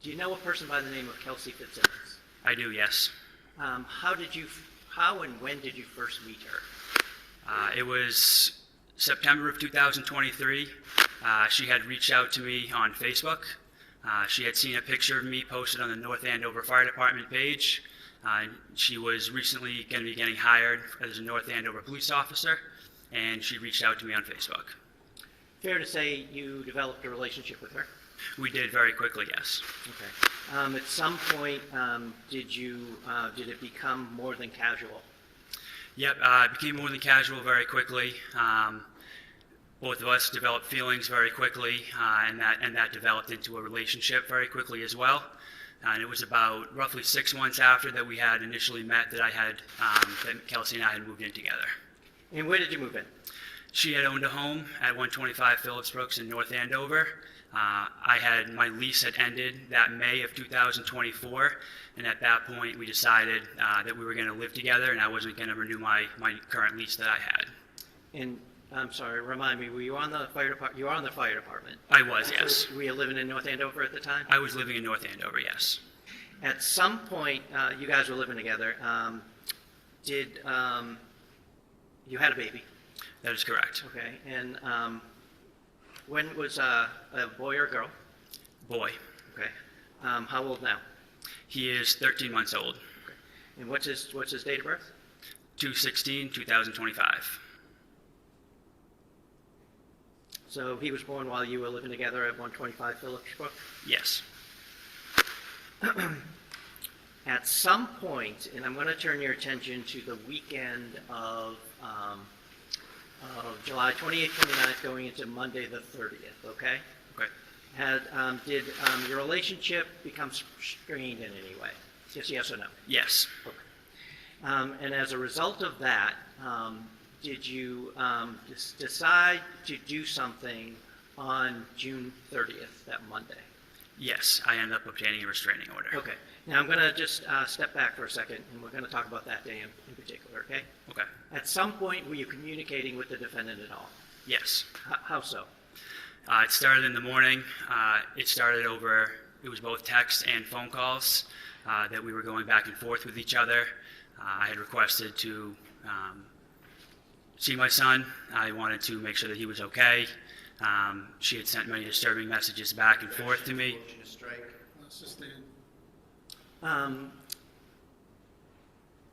Do you know a person by the name of Kelsey Fitzsimmons? I do, yes. How and when did you first meet her? It was September of 2023. She had reached out to me on Facebook. She had seen a picture of me posted on the North Andover Fire Department page. She was recently going to be getting hired as a North Andover police officer, and she reached out to me on Facebook. Fair to say you developed a relationship with her? We did very quickly, yes. Okay. At some point, did it become more than casual? Yep, it became more than casual very quickly. Both of us developed feelings very quickly, and that developed into a relationship very quickly as well. And it was about roughly 6 months after that we had initially met that that Kelsey and I had moved in together. And where did you move in? She had owned a home at 125 Phillips Brooks in North Andover. My lease had ended that May of 2024, and at that point we decided that we were going to live together, and I wasn't going to renew my current lease that I had. And I'm sorry, remind me, were you on the fire department? You were on the fire department. I was, yes. So were you living in North Andover at the time? I was living in North Andover, yes. At some point, you guys were living together. You had a baby? That is correct. Okay, and when was a boy or girl? Boy. Okay. How old now? He is 13 months old. Okay. And what's his date of birth? 2/16/2025. So he was born while you were living together at 125 Phillips Brook? Yes. At some point, and I'm going to turn your attention to the weekend of July 28th, 29th, going into Monday the 30th, okay? Okay. Did your relationship become strained in any way? Just yes or no? Yes. Okay. And as a result of that, did you decide to do something on June 30th, that Monday? Yes, I ended up obtaining a restraining order. Okay. Now I'm going to just step back for a second, and we're going to talk about that day in particular, okay? Okay. At some point, were you communicating with the defendant at all? Yes. How so? It started in the morning. It was both text and phone calls that we were going back and forth with each other. I had requested to see my son. I wanted to make sure that he was okay. She had sent many disturbing messages back and forth to me.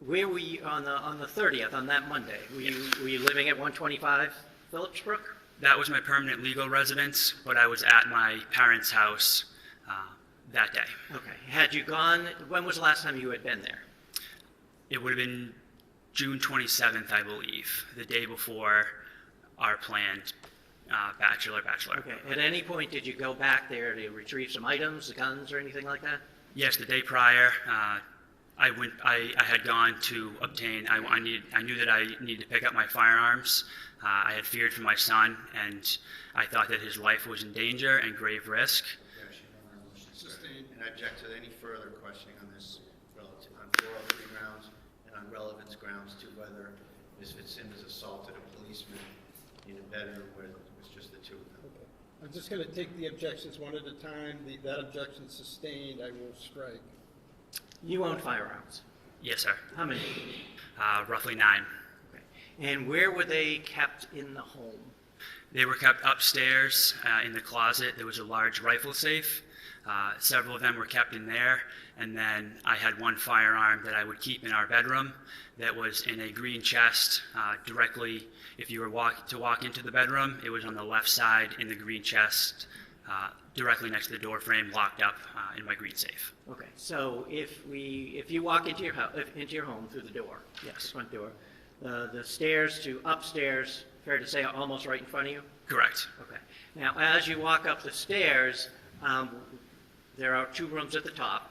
Where were you on the 30th, on that Monday? Were you living at 125 Phillips Brook? That was my permanent legal residence, but I was at my parents' house that day. Okay. Had you gone, when was the last time you had been there? It would have been June 27th, I believe, the day before our planned bachelor. Okay. At any point, did you go back there to retrieve some items, the guns, or anything like that? Yes, the day prior, I had gone to obtain. I knew that I needed to pick up my firearms. I had feared for my son, and I thought that his life was in danger and grave risk. And I object to any further questioning on this relative on 403 grounds and on relevance grounds to whether Ms. Fitzsimmons assaulted a policeman in a bedroom where it was just the two of them. Okay. I'm just going to take the objections one at a time. That objection sustained, I will strike. You owned firearms? Yes, sir. How many? Roughly 9. Okay. And where were they kept in the home? They were kept upstairs in the closet. There was a large rifle safe. Several of them were kept in there, and then I had one firearm that I would keep in our bedroom that was in a green chest directly. If you were to walk into the bedroom, it was on the left side in the green chest, directly next to the door frame, locked up in my green safe. Okay, so if you walk into your home through the door, Yes. the front door, the stairs to upstairs, fair to say, almost right in front of you? Correct. Okay. Now, as you walk up the stairs, there are 2 rooms at the top.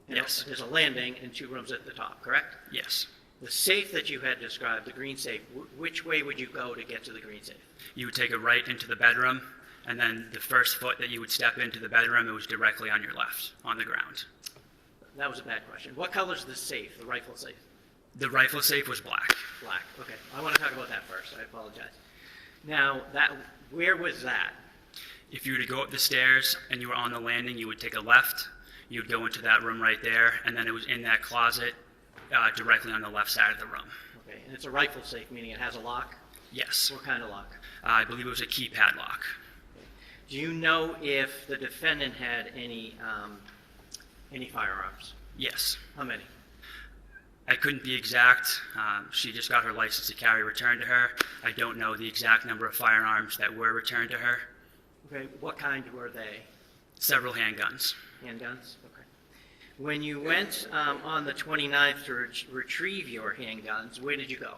Yes. There's a landing and 2 rooms at the top, correct? Yes. The safe that you had described, the green safe, which way would you go to get to the green safe? You would take a right into the bedroom, and then the first foot that you would step into the bedroom, it was directly on your left, on the ground. That was a bad question. What color is the safe, the rifle safe? The rifle safe was black. Black. Okay. I want to talk about that first. I apologize. Now, where was that? If you were to go up the stairs and you were on the landing, you would take a left. You would go into that room right there, and then it was in that closet directly on the left side of the room. Okay, and it's a rifle safe, meaning it has a lock? Yes. What kind of lock? I believe it was a keypad lock. Do you know if the defendant had any firearms? Yes. How many? I couldn't be exact. She just got her license to carry returned to her. I don't know the exact number of firearms that were returned to her. Okay, what kind were they? Several handguns. Handguns? Okay. When you went on the 29th to retrieve your handguns, where did you go?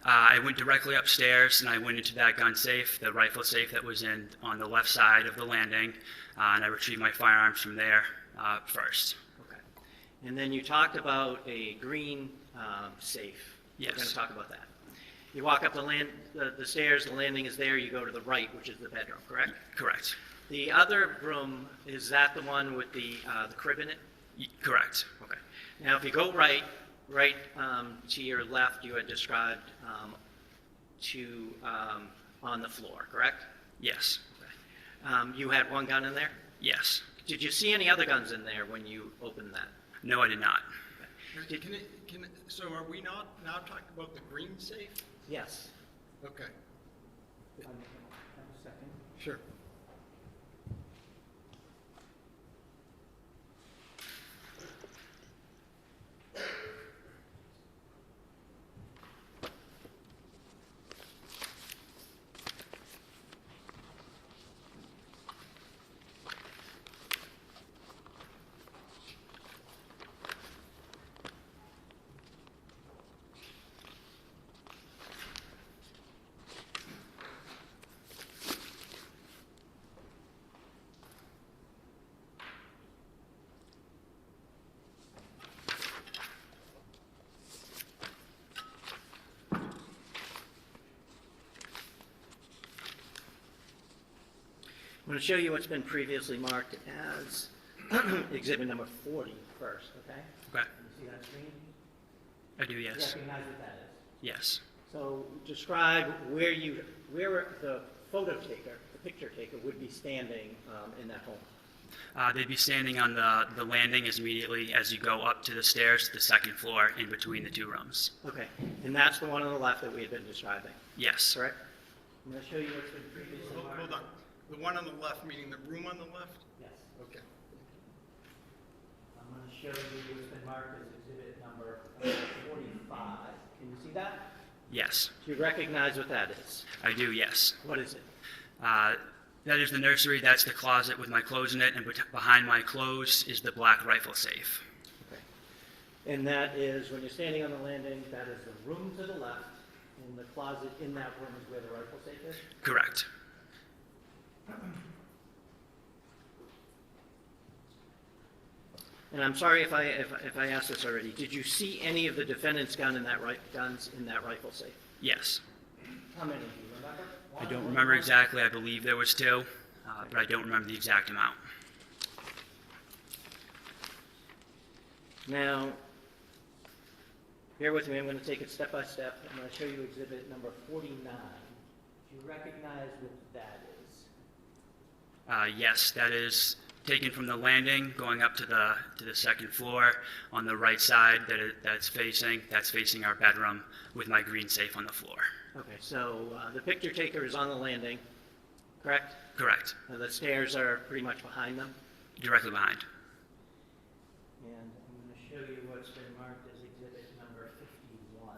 I went directly upstairs and I went into that gun safe, the rifle safe that was on the left side of the landing, and I retrieved my firearms from there first. Okay. And then you talked about a green safe. Yes. We're going to talk about that. You walk up the stairs, the landing is there, you go to the right, which is the bedroom, correct? Correct. The other room, is that the one with the crib in it? Correct. Okay. Now, if you go right to your left, you had described on the floor, correct? Yes. Okay. You had one gun in there? Yes. Did you see any other guns in there when you opened that? No, I did not. Okay. So are we not now talking about the green safe? Yes. Okay, Have a second. sure. I'm going to show you what's been previously marked as exhibit number 40 first, okay? Okay. You see that screen? I do, yes. Recognize what that is. Yes. So describe where the photo taker, the picture taker, would be standing in that home. They'd be standing on the landing as immediately as you go up to the stairs to the second floor in between the two rooms. Okay, and that's the one on the left that we had been describing, Yes. correct? I'm going to show you what's been previously marked. Hold on. The one on the left, meaning the room on the left? Yes. Okay. I'm going to show you what's been marked as exhibit number 45. Can you see that? Yes. Do you recognize what that is? I do, yes. What is it? That is the nursery. That's the closet with my clothes in it, and behind my clothes is the black rifle safe. Okay. And that is, when you're standing on the landing, that is the room to the left, and the closet in that room is where the rifle safe is? Correct. And I'm sorry if I asked this already. Did you see any of the defendant's guns in that rifle safe? Yes. How many? Do you remember? I don't remember exactly. I believe there was two, but I don't remember the exact amount. Now, bear with me. I'm going to take it step by step. I'm going to show you exhibit number 49. Do you recognize what that is? Yes, that is taken from the landing, going up to the second floor on the right side. That's facing our bedroom with my green safe on the floor. Okay, so the picture taker is on the landing, correct? Correct. The stairs are pretty much behind them. Directly behind. And I'm going to show you what's been marked as exhibit number 51.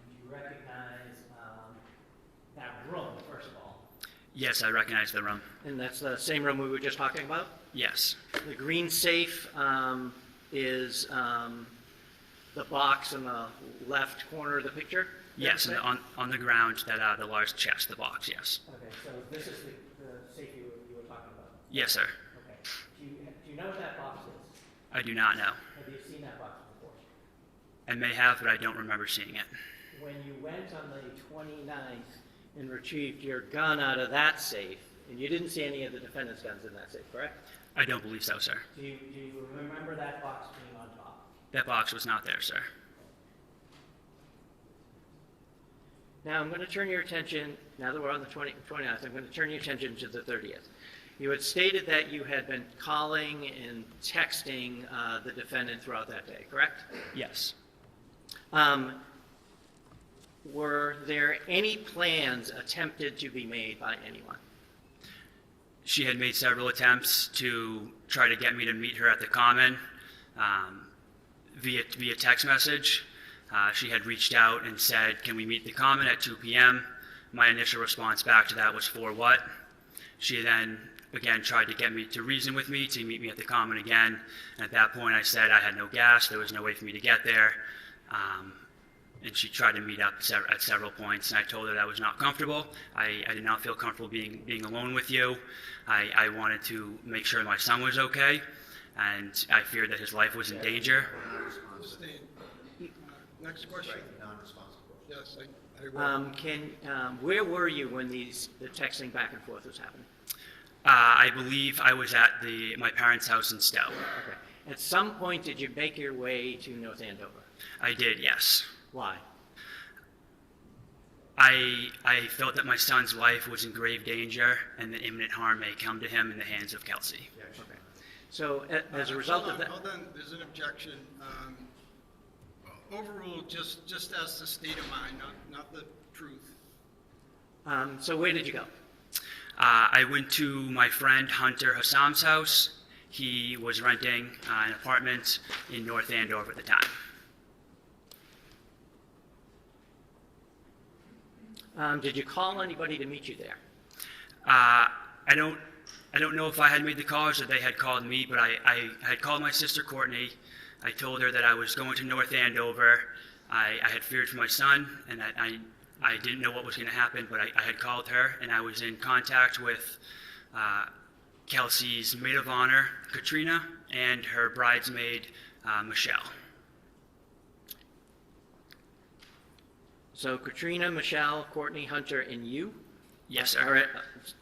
Do you recognize that room, first of all? Yes, I recognize the room. And that's the same room we were just talking about? Yes. The green safe is the box in the left corner of the picture? Yes, and on the ground, the large chest, the box, yes. Okay, so this is the safe you were talking about? Yes, sir. Okay. Do you know what that box is? I do not know. Have you seen that box before? I may have, but I don't remember seeing it. When you went on the 29th and retrieved your gun out of that safe, and you didn't see any of the defendant's guns in that safe, correct? I don't believe so, sir. Do you remember that box being on top? That box was not there, sir. Now I'm going to turn your attention, now that we're on the 29th, I'm going to turn your attention to the 30th. You had stated that you had been calling and texting the defendant throughout that day, correct? Yes. Were there any plans attempted to be made by anyone? She had made several attempts to try to get me to meet her at the Common via text message. She had reached out and said, "Can we meet the Common at 2 p.m.?" My initial response back to that was, "For what?" She then again tried to get me to reason with me to meet me at the Common again. And at that point I said I had no gas, there was no way for me to get there. And she tried to meet up at several points, and I told her that I was not comfortable. I did not feel comfortable being alone with you. I wanted to make sure my son was okay, and I feared that his life was in danger. Sustained. Next question. Right, non-responsive. Yes, I will. Where were you when the texting back and forth was happening? I believe I was at my parents' house in Stowe. Okay. At some point, did you make your way to North Andover? I did, yes. Why? I felt that my son's life was in grave danger and that imminent harm may come to him in the hands of Kelsey. Okay. So as a result of that... Hold on, there's an objection. Overruled just as the state of mind, not the truth. So where did you go? I went to my friend Hunter Hassam's house. He was renting an apartment in North Andover at the time. Did you call anybody to meet you there? I don't know if I had made the calls or they had called me, but I had called my sister Courtney. I told her that I was going to North Andover. I had feared for my son, and I didn't know what was going to happen, but I had called her, and I was in contact with Kelsey's maid of honor, Katrina, and her bridesmaid, Michelle. So Katrina, Michelle, Courtney, Hunter, and you? Yes, sir.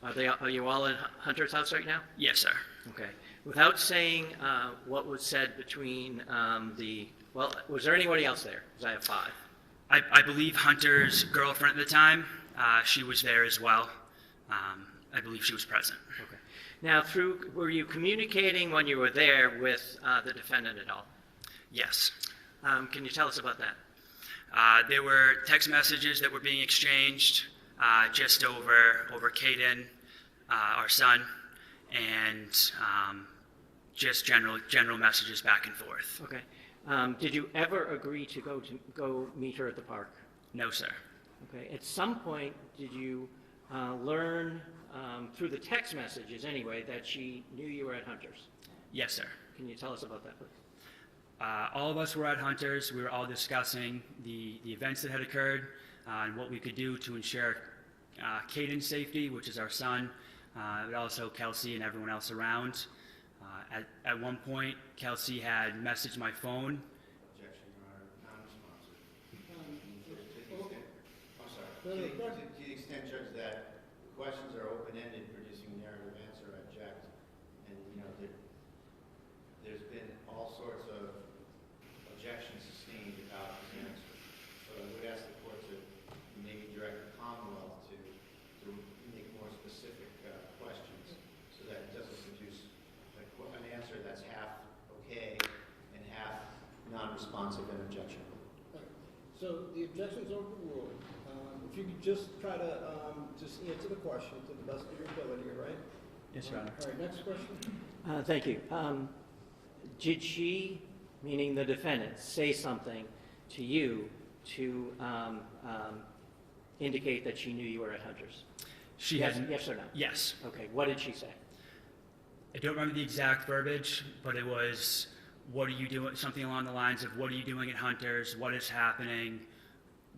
Are you all in Hunter's house right now? Yes, sir. Okay. Without saying what was said between well, was there anybody else there? Because I have 5. I believe Hunter's girlfriend at the time, she was there as well. I believe she was present. Okay. Now, were you communicating when you were there with the defendant at all? Yes. Can you tell us about that? There were text messages that were being exchanged just over Caden, our son, and just general messages back and forth. Okay. Did you ever agree to go meet her at the park? No, sir. Okay. At some point, did you learn through the text messages anyway that she knew you were at Hunter's? Yes, sir. Can you tell us about that, please? All of us were at Hunter's. We were all discussing the events that had occurred and what we could do to ensure Caden's safety, which is our son, but also Kelsey and everyone else around. At one point, Kelsey had messaged my phone. Objection, Your Honor, non-responsive. I'm sorry. To the extent, Judge, that the questions are open-ended, producing a narrative answer, I object. And, there's been all sorts of objections sustained about his answer. So I would ask the court to maybe direct the Commonwealth to make more specific questions so that it doesn't produce an answer that's half okay and half non-responsive and objectionable. So the objection's overruled. If you could just try to just answer the question to the best of your ability, all right? Yes, Your Honor. All right, next question. Thank you. Did she, meaning the defendant, say something to you to indicate that she knew you were at Hunter's? Yes or no? Yes. Okay. What did she say? I don't remember the exact verbiage, but it was, "What are you doing?" Something along the lines of, "What are you doing at Hunter's? What is happening?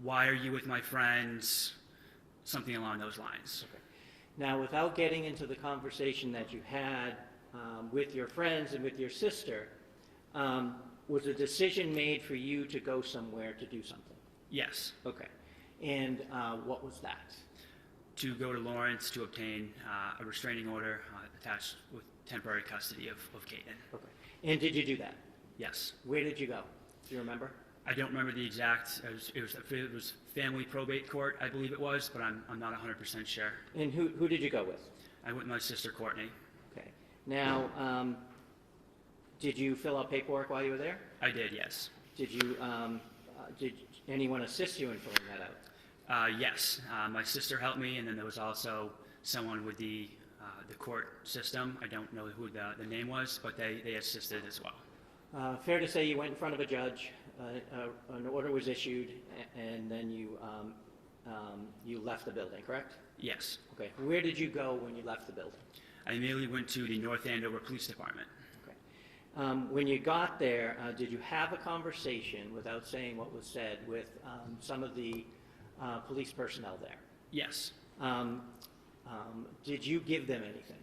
Why are you with my friends?" Something along those lines. Okay. Now, without getting into the conversation that you had with your friends and with your sister, was a decision made for you to go somewhere to do something? Yes. Okay. And what was that? To go to Lawrence to obtain a restraining order attached with temporary custody of Caden. Okay. And did you do that? Yes. Where did you go? Do you remember? I don't remember the exact, it was family probate court, I believe it was, but I'm not 100% sure. And who did you go with? I went with my sister Courtney. Okay. Now, did you fill out paperwork while you were there? I did, yes. Did anyone assist you in filling that out? Yes, my sister helped me, and then there was also someone with the court system. I don't know who the name was, but they assisted as well. Fair to say you went in front of a judge, an order was issued, and then you left the building, correct? Yes. Okay. Where did you go when you left the building? I immediately went to the North Andover Police Department. Okay. When you got there, did you have a conversation, without saying what was said, with some of the police personnel there? Yes. Did you give them anything?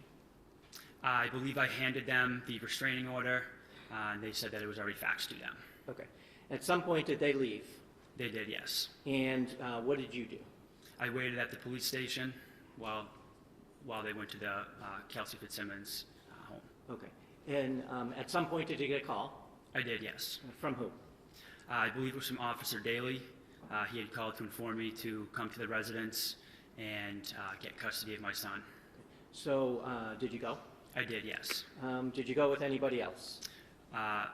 I believe I handed them the restraining order, and they said that it was already faxed to them. Okay. At some point, did they leave? They did, yes. And what did you do? I waited at the police station while they went to the Kelsey Fitzsimmons home. Okay. And at some point, did you get a call? I did, yes. From who? I believe it was from Officer Daly. He had called to inform me to come to the residence and get custody of my son. So, did you go? I did, yes. Did you go with anybody else?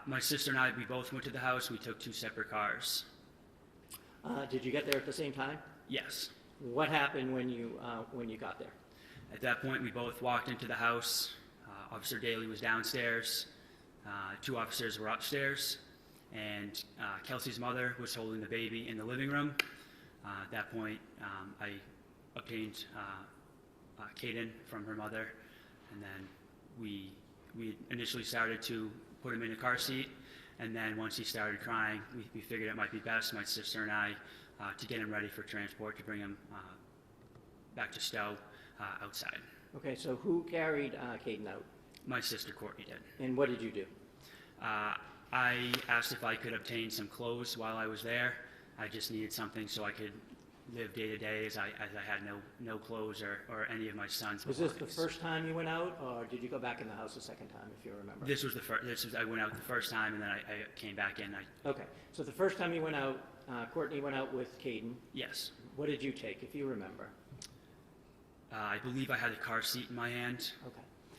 My sister and I, we both went to the house. We took 2 separate cars. Did you get there at the same time? Yes. What happened when you got there? At that point, we both walked into the house. Officer Daly was downstairs. 2 officers were upstairs. And Kelsey's mother was holding the baby in the living room. At that point, I obtained Caden from her mother, and then we initially started to put him in a car seat, and then once he started crying, we figured it might be best, my sister and I, to get him ready for transport, to bring him back to Stowe outside. Okay, so who carried Caden out? My sister Courtney did. And what did you do? I asked if I could obtain some clothes while I was there. I just needed something so I could live day to day, as I had no clothes or any of my son's Was this belongings. the first time you went out, or did you go back in the house a second time, if you remember? This was the first. I went out the first time, and then I came back in. Okay, so the first time you went out, Courtney went out with Caden. Yes. What did you take, if you remember? I believe I had a car seat in my hand. Okay.